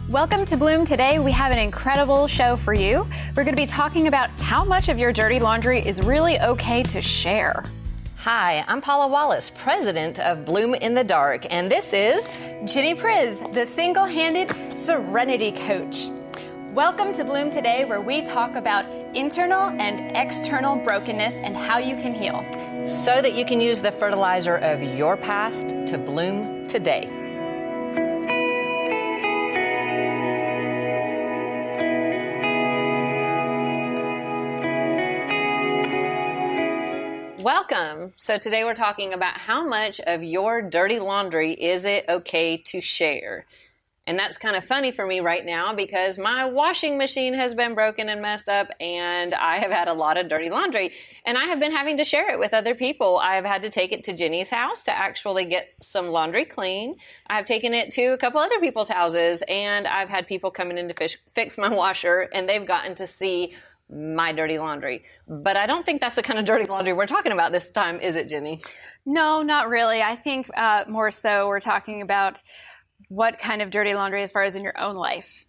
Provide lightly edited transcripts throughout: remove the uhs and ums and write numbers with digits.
Welcome to Bloom. Today we have an incredible show for you. We're going to be talking about how much of your dirty laundry is really okay to share. Hi, I'm Paula Wallace, president of Bloom in the Dark, and this is Ginny Priz, the single-handed serenity coach. Welcome to Bloom Today, where we talk about internal and external brokenness and how you can heal, so that you can use the fertilizer of your past to bloom today. Welcome. So today we're talking about how much of your dirty laundry is it okay to share? And that's kind of funny for me right now because my washing machine has been broken and messed up and I have had a lot of dirty laundry and I have been having to share it with other people. I have had to take it to Ginny's house to actually get some laundry clean. I've taken it to a couple other people's houses and I've had people coming in to fix my washer and they've gotten to see my dirty laundry. But I don't think that's the kind of dirty laundry we're talking about this time, is it, Ginny? No, not really. I think more so we're talking about what kind of dirty laundry as far as in your own life,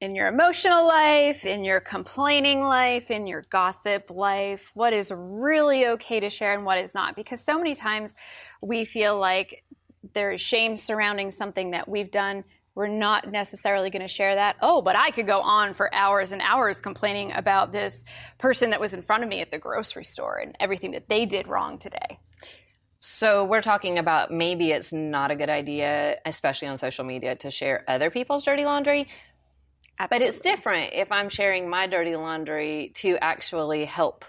in your emotional life, in your complaining life, in your gossip life, what is really okay to share and what is not. Because so many times we feel like there is shame surrounding something that we've done. We're not necessarily going to share that. Oh, but I could go on for hours and hours complaining about this person that was in front of me at the grocery store and everything that they did wrong today. So we're talking about maybe it's not a good idea, especially on social media, to share other people's dirty laundry. Absolutely. But it's different if I'm sharing my dirty laundry to actually help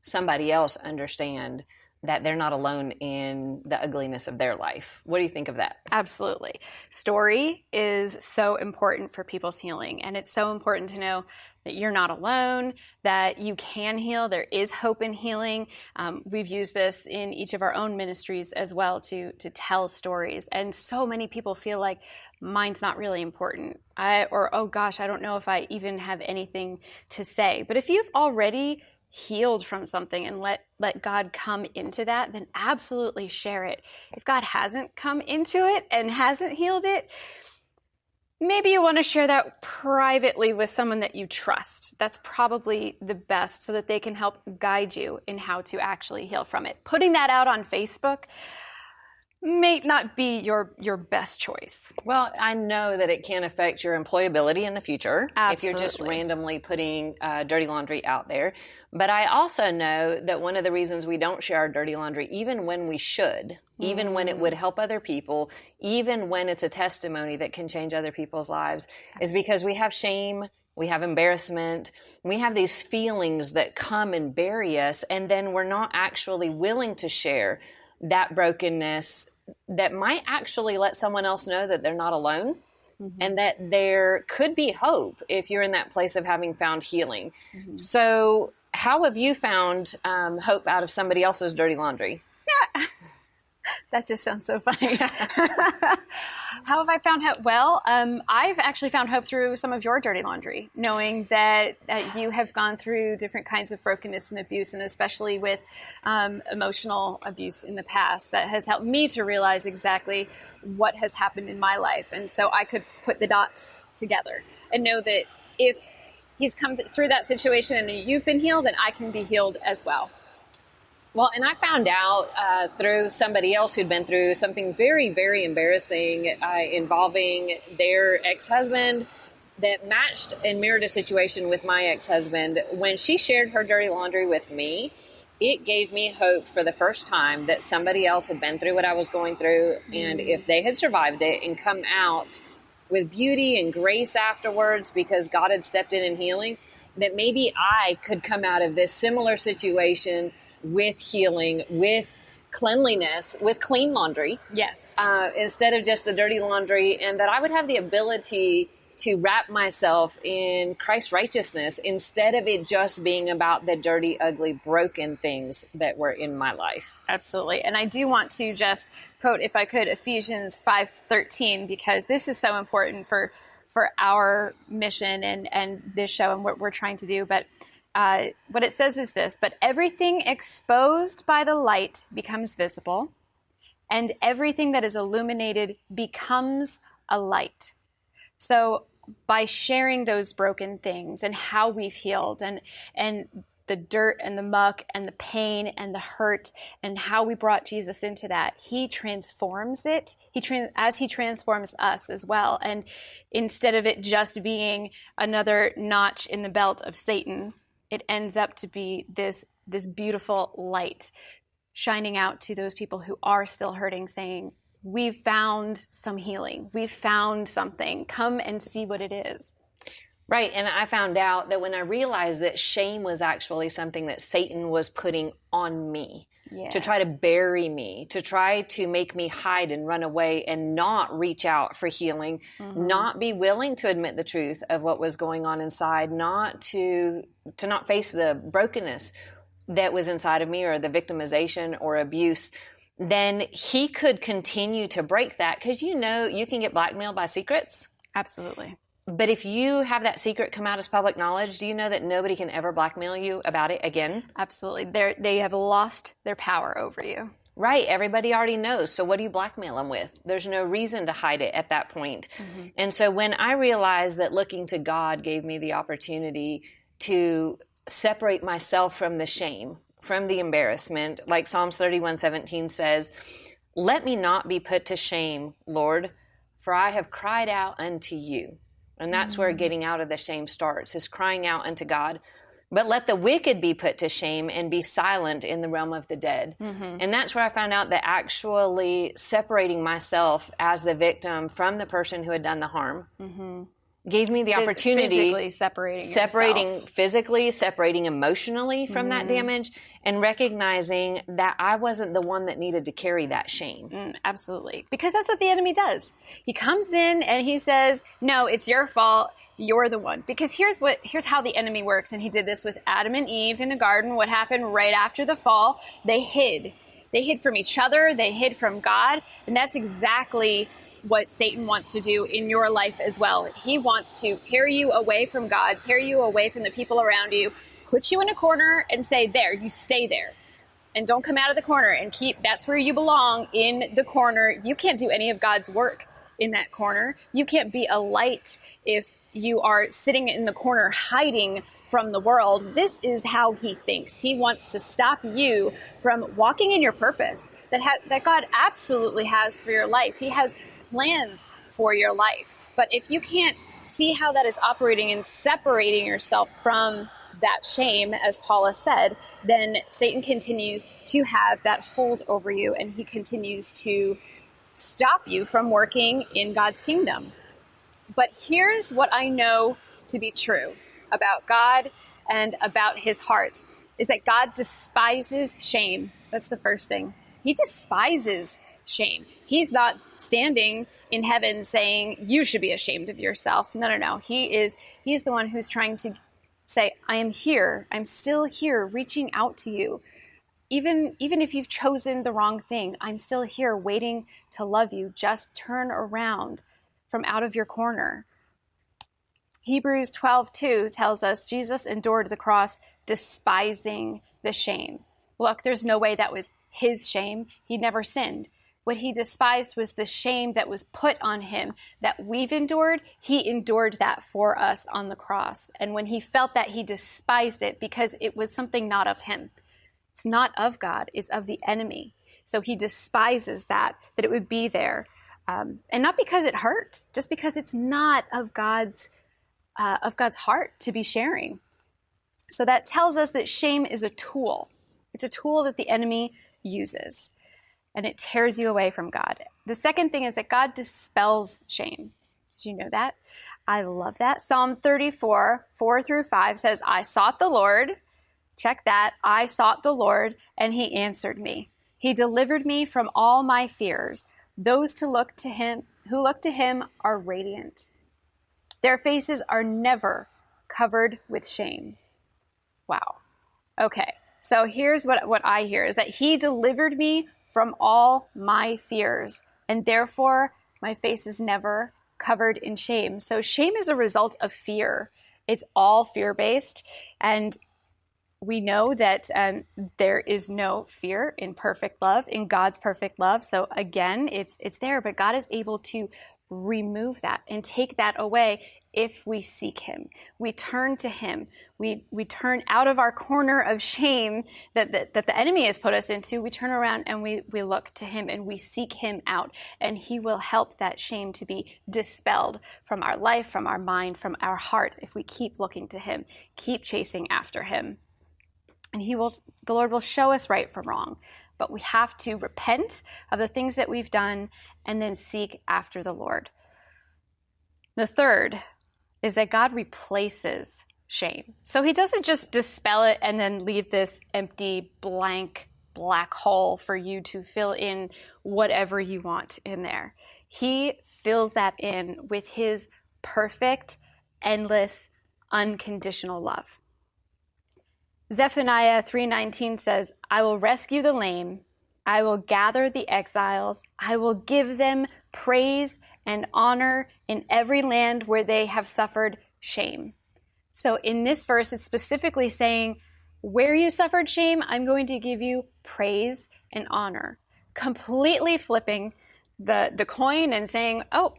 somebody else understand that they're not alone in the ugliness of their life. What do you think of that? Absolutely. Story is so important for people's healing. And it's so important to know that you're not alone, that you can heal. There is hope in healing. We've used this in each of our own ministries as well to tell stories. And so many people feel like mine's not really important. Oh gosh, I don't know if I even have anything to say. But if you've already healed from something and let God come into that, then absolutely share it. If God hasn't come into it and hasn't healed it, maybe you want to share that privately with someone that you trust. That's probably the best so that they can help guide you in how to actually heal from it. Putting that out on Facebook may not be your best choice. Well, I know that it can affect your employability in the future. Absolutely. If you're just randomly putting dirty laundry out there. But I also know that one of the reasons we don't share our dirty laundry, even when we should, even when it would help other people, even when it's a testimony that can change other people's lives, is because we have shame, we have embarrassment, we have these feelings that come and bury us, and then we're not actually willing to share that brokenness that might actually let someone else know that they're not alone. Mm-hmm. And that there could be hope if you're in that place of having found healing. Mm-hmm. So how have you found hope out of somebody else's dirty laundry? Yeah, that just sounds so funny. How have I found hope? Well, I've actually found hope through some of your dirty laundry, knowing that you have gone through different kinds of brokenness and abuse, and especially with emotional abuse in the past. That has helped me to realize exactly what has happened in my life. And so I could put the dots together and know that if he's come through that situation and you've been healed, then I can be healed as well. Well, and I found out through somebody else who'd been through something very, very embarrassing involving their ex-husband that matched and mirrored a situation with my ex-husband. When she shared her dirty laundry with me, it gave me hope for the first time that somebody else had been through what I was going through. And if they had survived it and come out with beauty and grace afterwards because God had stepped in healing, that maybe I could come out of this similar situation with healing, with cleanliness, with clean laundry. Yes. Instead of just the dirty laundry, and that I would have the ability to wrap myself in Christ's righteousness instead of it just being about the dirty, ugly, broken things that were in my life. Absolutely. And I do want to just quote, if I could, Ephesians 5:13, because this is so important for our mission and this show and what we're trying to do. But what it says is this: but everything exposed by the light becomes visible, and everything that is illuminated becomes a light. So by sharing those broken things and how we've healed and the dirt and the muck and the pain and the hurt and how we brought Jesus into that, he transforms it. As he transforms us as well. And instead of it just being another notch in the belt of Satan, it ends up to be this beautiful light shining out to those people who are still hurting, saying, we've found some healing. We've found something. Come and see what it is. Right. And I found out that when I realized that shame was actually something that Satan was putting on me, Yes. to try to bury me, to try to make me hide and run away and not reach out for healing, not be willing to admit the truth of what was going on inside, not face the brokenness that was inside of me, or the victimization or abuse, then he could continue to break that, because you can get blackmailed by secrets. Absolutely. But if you have that secret come out as public knowledge, do you know that nobody can ever blackmail you about it again? Absolutely. They have lost their power over you. Right. Everybody already knows. So what do you blackmail them with? There's no reason to hide it at that point. And so when I realized that looking to God gave me the opportunity to separate myself from the shame, from the embarrassment, like Psalms 31:17 says, let me not be put to shame, Lord, for I have cried out unto you. And that's where getting out of the shame starts, is crying out unto God. But let the wicked be put to shame and be silent in the realm of the dead. And that's where I found out that actually separating myself as the victim from the person who had done the harm gave me the opportunity, physically separating emotionally from that damage, and recognizing that I wasn't the one that needed to carry that shame. Absolutely. Because that's what the enemy does. He comes in and he says, no, it's your fault. You're the one. Because here's how the enemy works. And he did this with Adam and Eve in the garden. What happened right after the fall? They hid. They hid from each other. They hid from God. And that's exactly what Satan wants to do in your life as well. He wants to tear you away from God, tear you away from the people around you, put you in a corner and say, there, you stay there. And don't come out of the corner, and that's where you belong, in the corner. You can't do any of God's work in that corner. You can't be a light if you are sitting in the corner hiding from the world. This is how he thinks. He wants to stop you from walking in your purpose that God absolutely has for your life. He has plans for your life. But if you can't see how that is operating and separating yourself from that shame, as Paula said, then Satan continues to have that hold over you, and he continues to stop you from working in God's kingdom. But here's what I know to be true about God and about his heart, is that God despises shame. That's the first thing. He despises shame. He's not standing in heaven saying, you should be ashamed of yourself. No. He is the one who's trying to say, I am here. I'm still here, reaching out to you. Even if you've chosen the wrong thing, I'm still here waiting to love you. Just turn around from out of your corner. Hebrews 12:2 tells us Jesus endured the cross despising the shame. Look, there's no way that was his shame. He never sinned. What he despised was the shame that was put on him that we've endured. He endured that for us on the cross. And when he felt that, he despised it because it was something not of him. It's not of God. It's of the enemy. So he despises that it would be there. And not because it hurt, just because it's not of God's heart to be sharing. So that tells us that shame is a tool. It's a tool that the enemy uses, and it tears you away from God. The second thing is that God dispels shame. Did you know that? I love that. Psalm 34:4-5 says, I sought the Lord. Check that. I sought the Lord, and he answered me. He delivered me from all my fears. Those who look to him are radiant. Their faces are never covered with shame. Wow. Okay. So here's what I hear is that he delivered me from all my fears, and therefore my face is never covered in shame. So shame is a result of fear. It's all fear-based, and we know that there is no fear in perfect love, in God's perfect love. So again, it's there, but God is able to remove that and take that away if we seek him. We turn to him. We turn out of our corner of shame that the enemy has put us into. We turn around and we look to him and we seek him out. And he will help that shame to be dispelled from our life, from our mind, from our heart if we keep looking to him, keep chasing after him. And the Lord will show us right from wrong. But we have to repent of the things that we've done and then seek after the Lord. The third is that God replaces shame. So he doesn't just dispel it and then leave this empty, blank, black hole for you to fill in whatever you want in there. He fills that in with his perfect, endless, unconditional love. Zephaniah 3:19 says, I will rescue the lame. I will gather the exiles. I will give them praise and honor in every land where they have suffered shame. So in this verse, it's specifically saying, where you suffered shame, I'm going to give you praise and honor. Completely flipping the coin and saying, oh,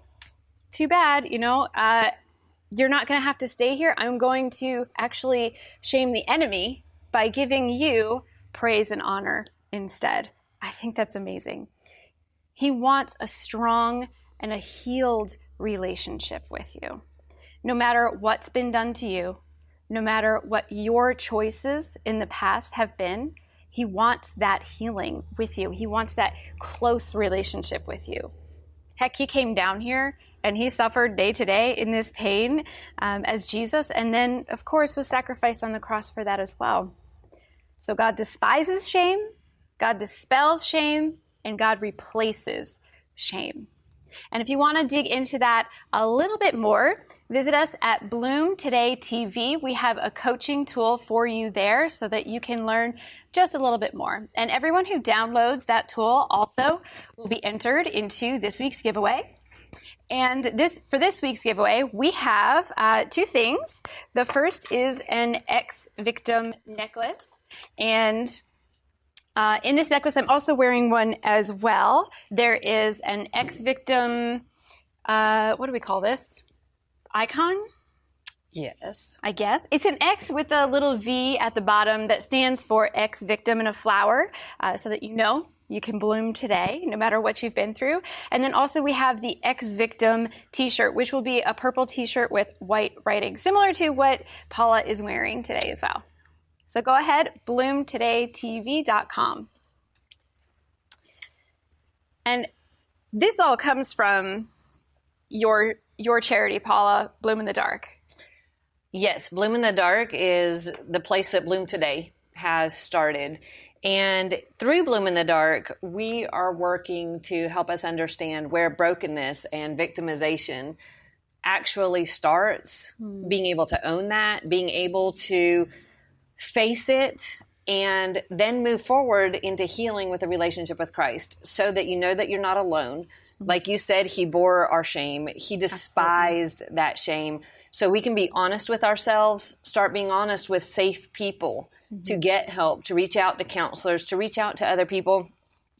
too bad, you're not going to have to stay here. I'm going to actually shame the enemy by giving you praise and honor instead. I think that's amazing. He wants a strong and a healed relationship with you. No matter what's been done to you, no matter what your choices in the past have been, he wants that healing with you. He wants that close relationship with you. Heck, he came down here and he suffered day to day in this pain as Jesus, and then, of course, was sacrificed on the cross for that as well. So God despises shame, God dispels shame, and God replaces shame. And if you want to dig into that a little bit more, visit us at Bloom Today TV. We have a coaching tool for you there so that you can learn just a little bit more. And everyone who downloads that tool also will be entered into this week's giveaway. And for this week's giveaway, we have two things. The first is an ex-victim necklace. And in this necklace, I'm also wearing one as well. There is an ex-victim, what do we call this? Icon? Yes. I guess. It's an X with a little V at the bottom that stands for ex-victim and a flower, so that you can bloom today, no matter what you've been through. And then also we have the ex-victim t-shirt, which will be a purple t-shirt with white writing, similar to what Paula is wearing today as well. So go ahead, bloomtodaytv.com. And this all comes from your charity, Paula, Bloom in the Dark. Yes, Bloom in the Dark is the place that Bloom Today has started. And through Bloom in the Dark, we are working to help us understand where brokenness and victimization actually starts, being able to own that, being able to face it, and then move forward into healing with a relationship with Christ so that you know that you're not alone. Like you said, he bore our shame. He despised that shame. So we can be honest with ourselves, start being honest with safe people to get help, to reach out to counselors, to reach out to other people,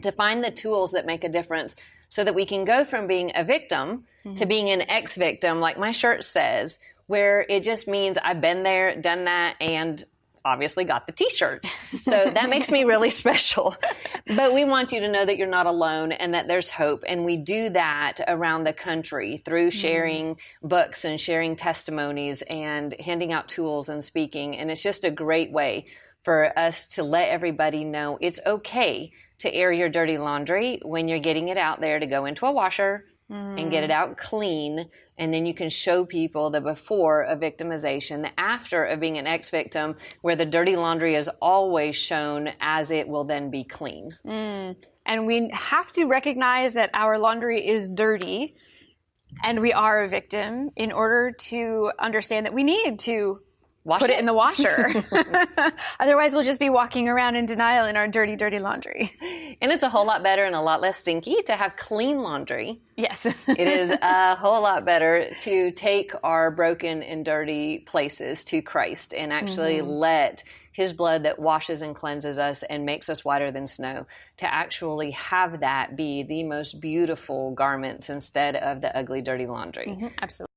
to find the tools that make a difference so that we can go from being a victim to being an ex-victim, like my shirt says, where it just means I've been there, done that, and obviously got the t-shirt. So that makes me really special. But we want you to know that you're not alone and that there's hope. And we do that around the country through sharing books and sharing testimonies and handing out tools and speaking. And it's just a great way for us to let everybody know it's okay to air your dirty laundry when you're getting it out there, to go into a washer and get it out clean. And then you can show people the before of victimization, the after of being an ex-victim, where the dirty laundry is always shown as it will then be clean. And we have to recognize that our laundry is dirty and we are a victim in order to understand that we need to put it in the washer. Otherwise, we'll just be walking around in denial in our dirty, dirty laundry. And it's a whole lot better and a lot less stinky to have clean laundry. Yes. It is a whole lot better to take our broken and dirty places to Christ and actually let his blood that washes and cleanses us and makes us whiter than snow, to actually have that be the most beautiful garments instead of the ugly, dirty laundry. Absolutely.